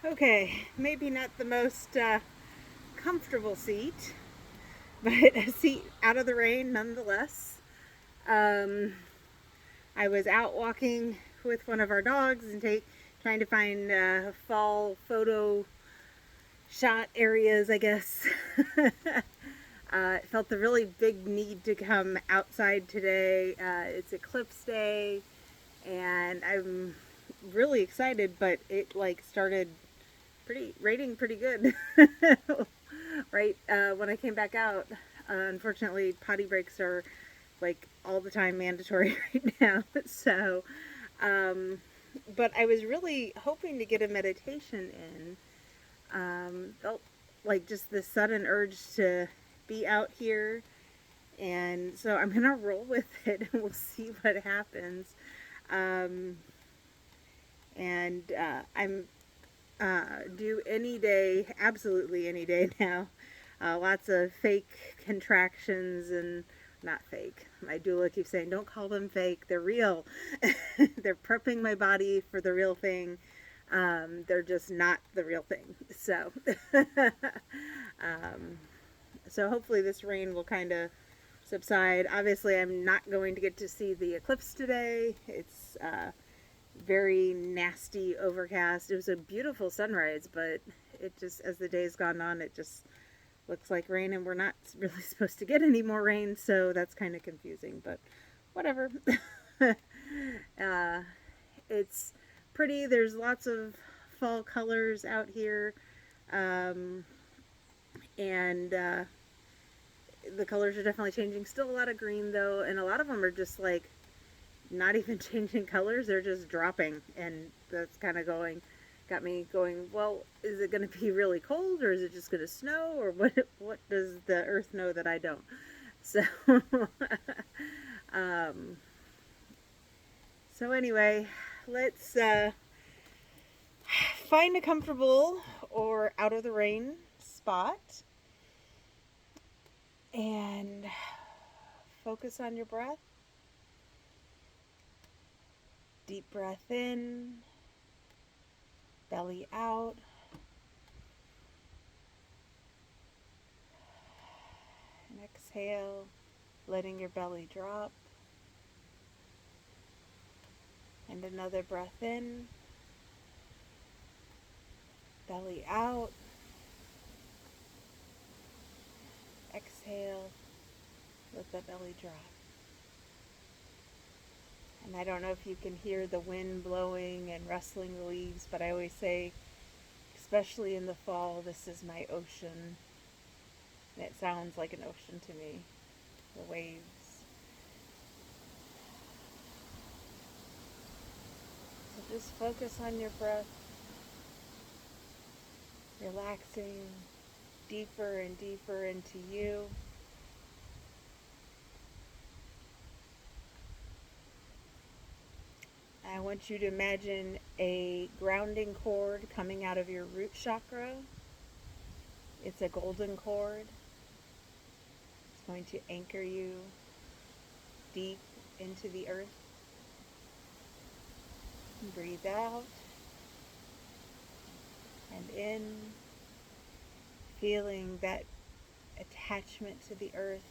Okay, maybe not the most comfortable seat, but a seat out of the rain nonetheless. Um, I was out walking with one of our dogs and trying to find fall photo shot areas, I guess. Felt the really big need to come outside today. It's Eclipse Day, and I'm really excited, but it like started raining pretty good. Right when I came back out. Unfortunately, potty breaks are like all the time mandatory right now. So, um, but I was really hoping to get a meditation in. Felt like just the sudden urge to be out here, and so I'm gonna roll with it, and we'll see what happens. Um, and I'm do any day, absolutely any day now. Lots of fake contractions and not fake. My doula keeps saying, don't call them fake. They're real. They're prepping my body for the real thing. They're just not the real thing. So, um, so hopefully this rain will kind of subside. Obviously, I'm not going to get to see the eclipse today. It's very nasty overcast. It was a beautiful sunrise, but it just, as the day's gone on, it just looks like rain, and we're not really supposed to get any more rain, so that's kind of confusing, but whatever. uh, it's pretty. There's lots of fall colors out here, um, and the colors are definitely changing. Still a lot of green, though, and a lot of them are just like not even changing colors, they're just dropping, and that's kind of got me going, well, is it going to be really cold, or is it just going to snow, or what does the earth know that I don't? So um so anyway, let's find a comfortable or out of the rain spot and focus on your breath. Deep breath in, belly out. And exhale, letting your belly drop. And another breath in, belly out. Exhale, let the belly drop. And I don't know if you can hear the wind blowing and rustling the leaves, but I always say, especially in the fall, this is my ocean. And it sounds like an ocean to me, the waves. So just focus on your breath, relaxing deeper and deeper into you. I want you to imagine a grounding cord coming out of your root chakra. It's a golden cord. It's going to anchor you deep into the earth. Breathe out and in, feeling that attachment to the earth,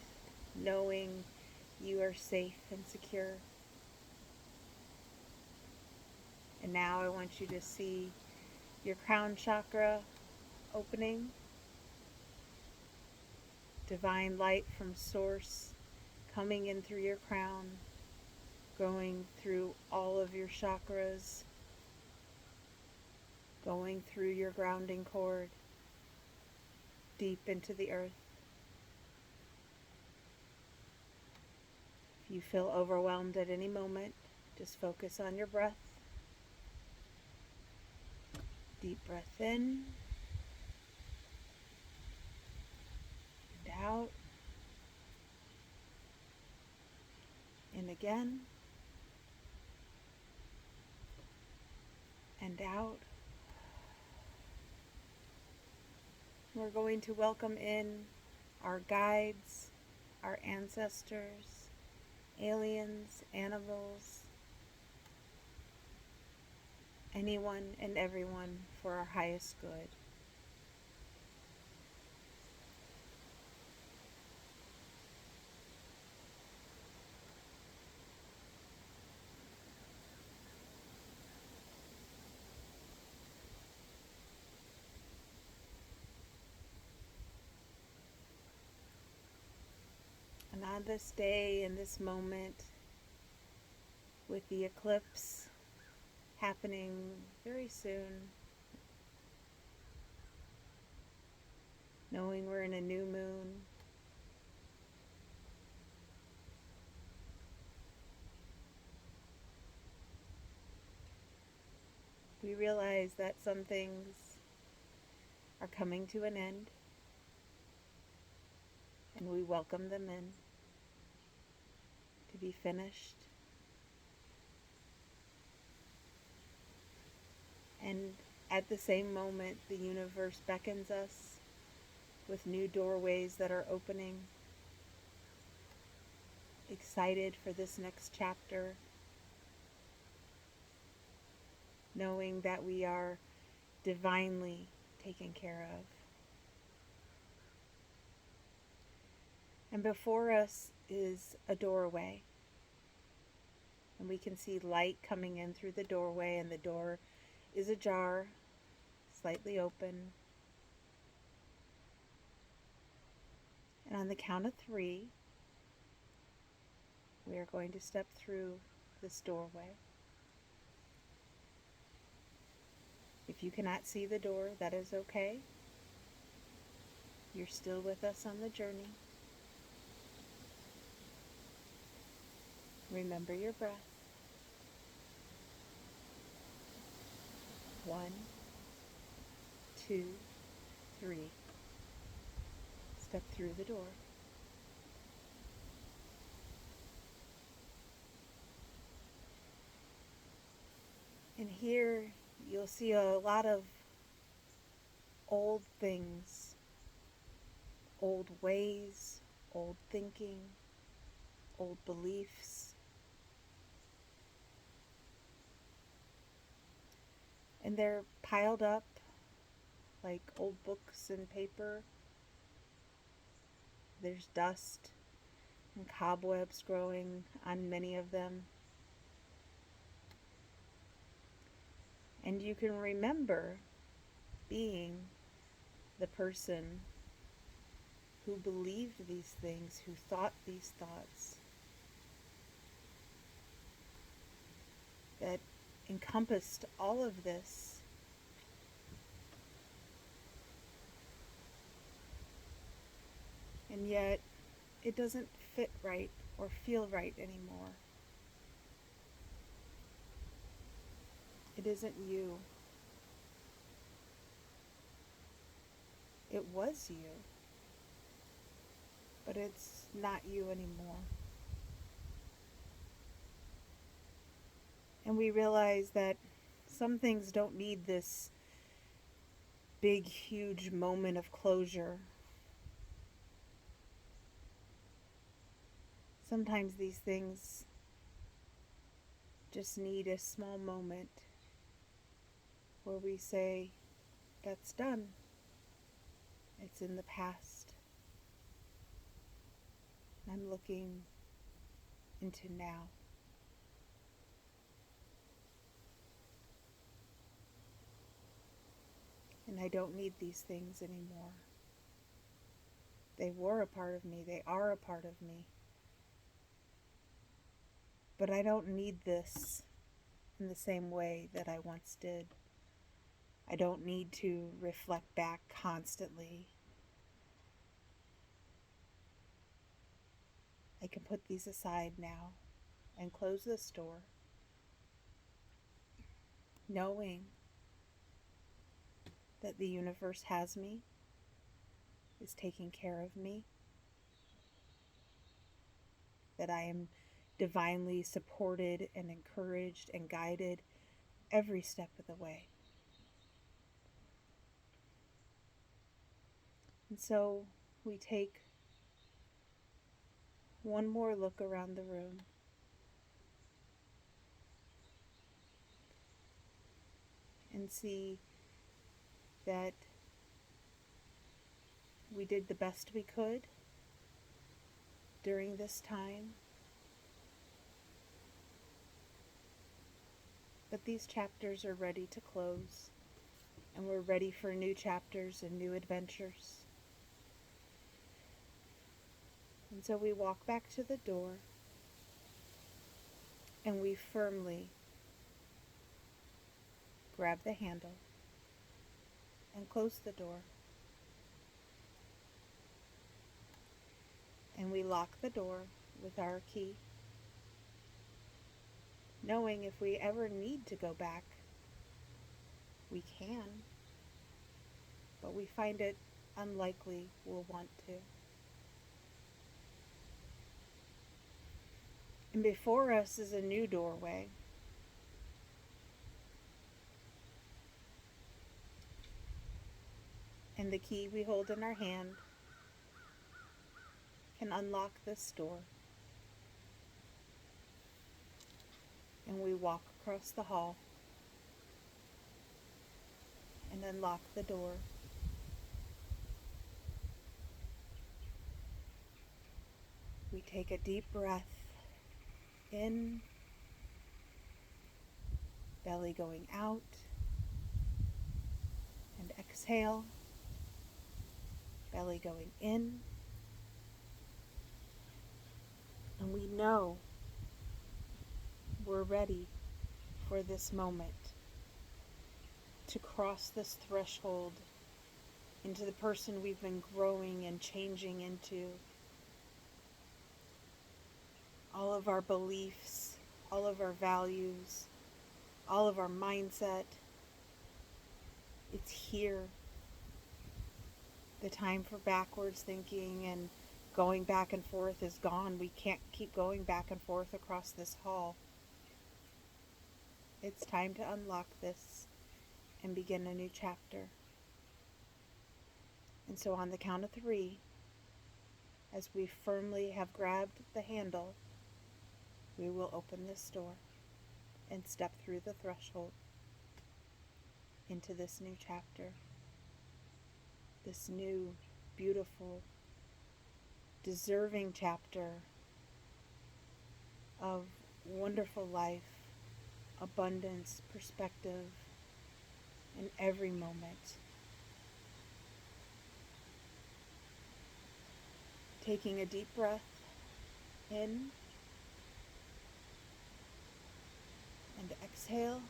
knowing you are safe and secure. And now I want you to see your crown chakra opening, divine light from source coming in through your crown, going through all of your chakras, going through your grounding cord, deep into the earth. If you feel overwhelmed at any moment, just focus on your breath. Deep breath in and out. In again and out. We're going to welcome in our guides, our ancestors, aliens, animals, anyone and everyone for our highest good. And on this day, in this moment, with the eclipse happening very soon, knowing we're in a new moon, we realize that some things are coming to an end, and we welcome them in to be finished. And at the same moment, the universe beckons us with new doorways that are opening, excited for this next chapter, knowing that we are divinely taken care of. And before us is a doorway, and we can see light coming in through the doorway, and the door is ajar, slightly open. And on the count of 3, we are going to step through this doorway. If you cannot see the door, that is okay. You're still with us on the journey. Remember your breath. 1, 2, 3. Step through the door. And here you'll see a lot of old things, old ways, old thinking, old beliefs. And they're piled up like old books and paper. There's dust and cobwebs growing on many of them. And you can remember being the person who believed these things, who thought these thoughts, that encompassed all of this. And yet, it doesn't fit right or feel right anymore. It isn't you. It was you, but it's not you anymore. And we realize that some things don't need this big, huge moment of closure. Sometimes these things just need a small moment where we say, that's done. It's in the past. I'm looking into now. And I don't need these things anymore. They were a part of me. They are a part of me. But I don't need this in the same way that I once did. I don't need to reflect back constantly. I can put these aside now and close this door, knowing that the universe has me, is taking care of me, that I am divinely supported and encouraged and guided every step of the way. And so we take one more look around the room. and see that we did the best we could during this time. But these chapters are ready to close, and we're ready for new chapters and new adventures. And so we walk back to the door, and we firmly grab the handle and close the door. And we lock the door with our key, knowing if we ever need to go back, we can, but we find it unlikely we'll want to. And before us is a new doorway. And the key we hold in our hand can unlock this door. And we walk across the hall and unlock the door. We take a deep breath in, belly going out, and exhale, belly going in. And we know we're ready for this moment to cross this threshold into the person we've been growing and changing into. All of our beliefs, all of our values, all of our mindset, it's here. The time for backwards thinking and going back and forth is gone. We can't keep going back and forth across this hall. It's time to unlock this and begin a new chapter. And so on the count of 3, as we firmly have grabbed the handle, we will open this door and step through the threshold into this new chapter, this new, beautiful, deserving chapter of wonderful life, abundance, perspective in every moment. Taking a deep breath in and exhale.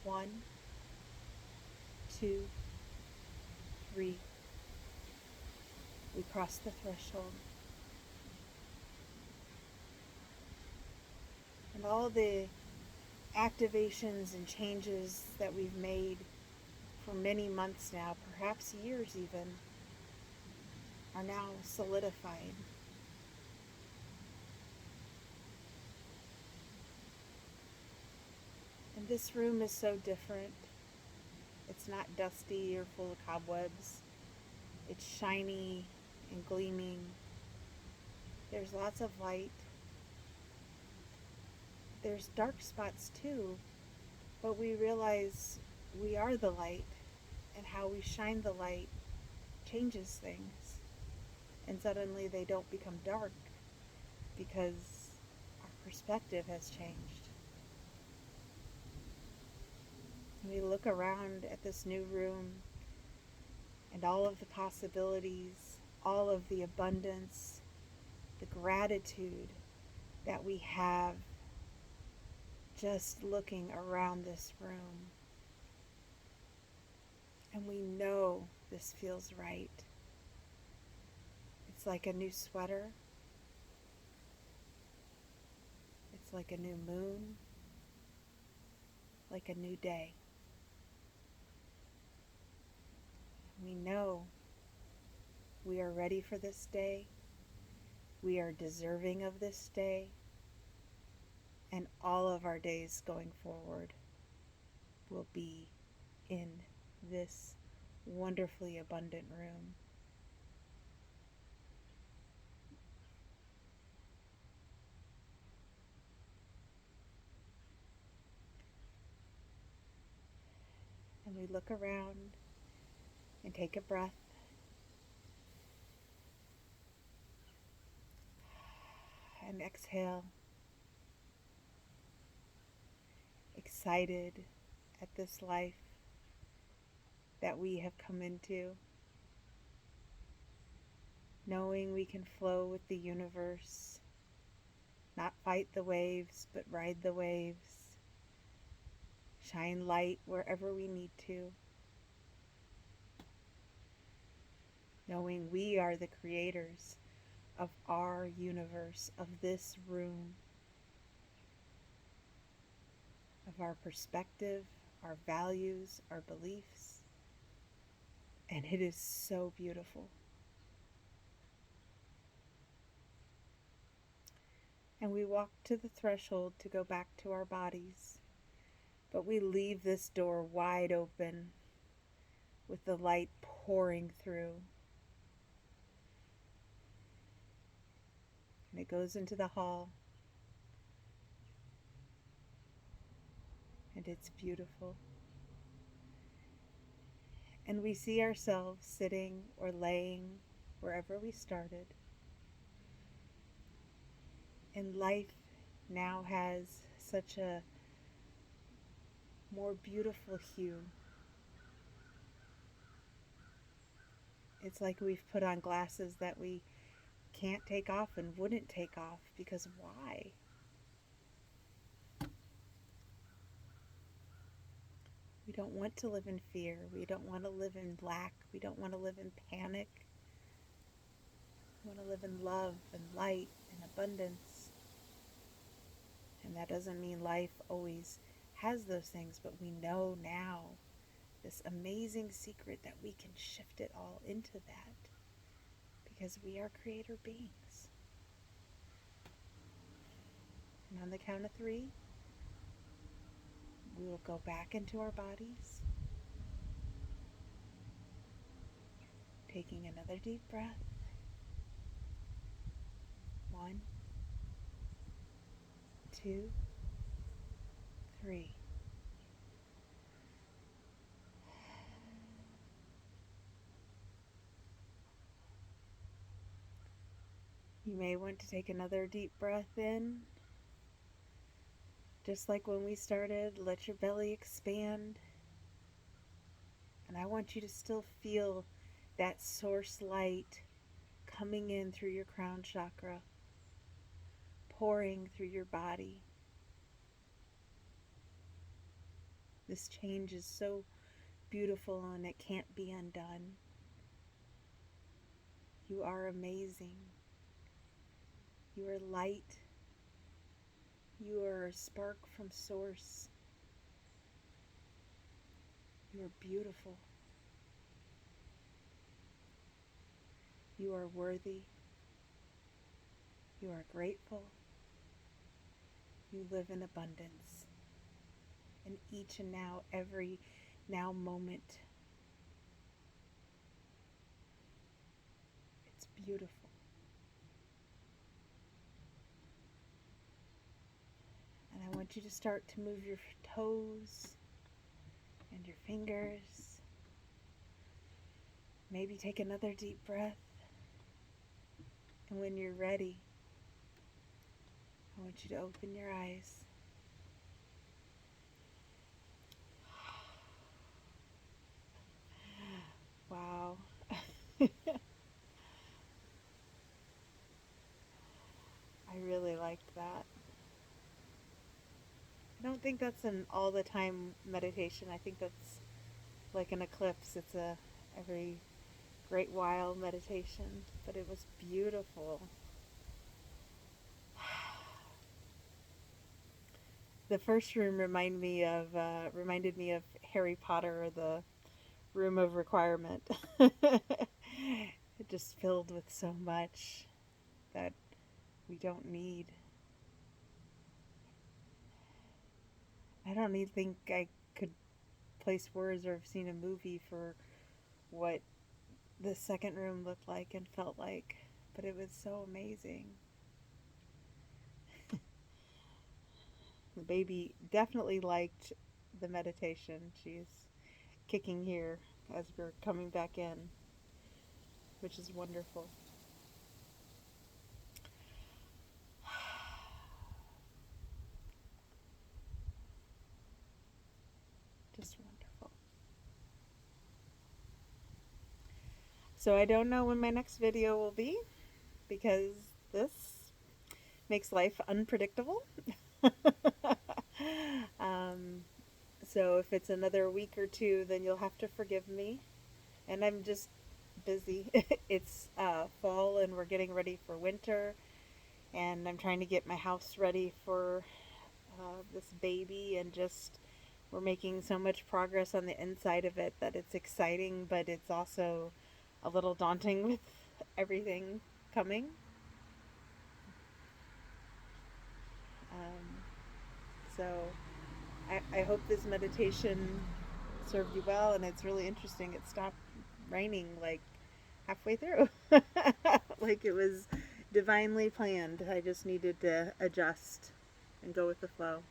1, 2, 3. We cross the threshold. And all the activations and changes that we've made for many months now, perhaps years even, are now solidified. And this room is so different. It's not dusty or full of cobwebs. It's shiny and gleaming. There's lots of light. There's dark spots too, but we realize we are the light, and how we shine the light changes things. And suddenly they don't become dark because our perspective has changed. We look around at this new room and all of the possibilities, all of the abundance, the gratitude that we have just looking around this room. And we know this feels right. It's like a new sweater. It's like a new moon, like a new day. We know we are ready for this day. We are deserving of this day. And all of our days going forward will be in this wonderfully abundant room. we look around and take a breath and exhale, excited at this life that we have come into, knowing we can flow with the universe, not fight the waves, but ride the waves, shine light wherever we need to, knowing we are the creators of our universe, of this room, of our perspective, our values, our beliefs, and it is so beautiful. And we walk to the threshold to go back to our bodies, but we leave this door wide open with the light pouring through. And it goes into the hall, and it's beautiful. And we see ourselves sitting or laying wherever we started. And life now has such a more beautiful hue. It's like we've put on glasses that we can't take off and wouldn't take off, because why? We don't want to live in fear. We don't want to live in lack. We don't want to live in panic. We want to live in love and light and abundance. And that doesn't mean life always has those things, but we know now this amazing secret that we can shift it all into that, because we are creator beings. And on the count of 3, we will go back into our bodies, taking another deep breath. 1, 2, 3. You may want to take another deep breath in. Just like when we started, let your belly expand. And I want you to still feel that source light coming in through your crown chakra, pouring through your body. This change is so beautiful and it can't be undone. You are amazing. You are light. You are a spark from source. You are beautiful. You are worthy. You are grateful. You live in abundance. In each and now, every now moment. It's beautiful. And I want you to start to move your toes and your fingers. Maybe take another deep breath. And when you're ready, I want you to open your eyes. Wow. I really liked that. I don't think that's an all the time meditation. I think that's like an eclipse. It's a every great while meditation, but it was beautiful. The first room reminded me of Harry Potter, or the Room of Requirement. It just filled with so much that we don't need. I don't even think I could place words or have seen a movie for what the second room looked like and felt like, but it was so amazing. The baby definitely liked the meditation. She's kicking here as we're coming back in, which is wonderful. Just wonderful. So I don't know when my next video will be, because this makes life unpredictable. um, so if it's another week or two, then you'll have to forgive me. And I'm just busy. It's fall and we're getting ready for winter, and I'm trying to get my house ready for this baby, and just we're making so much progress on the inside of it that it's exciting, but it's also a little daunting with everything coming. Um, so I hope this meditation served you well, and it's really interesting. It stopped raining like halfway through. Like it was divinely planned. I just needed to adjust and go with the flow.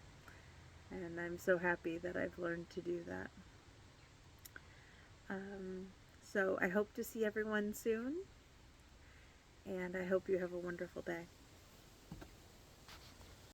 And I'm so happy that I've learned to do that. Um, so I hope to see everyone soon, and I hope you have a wonderful day.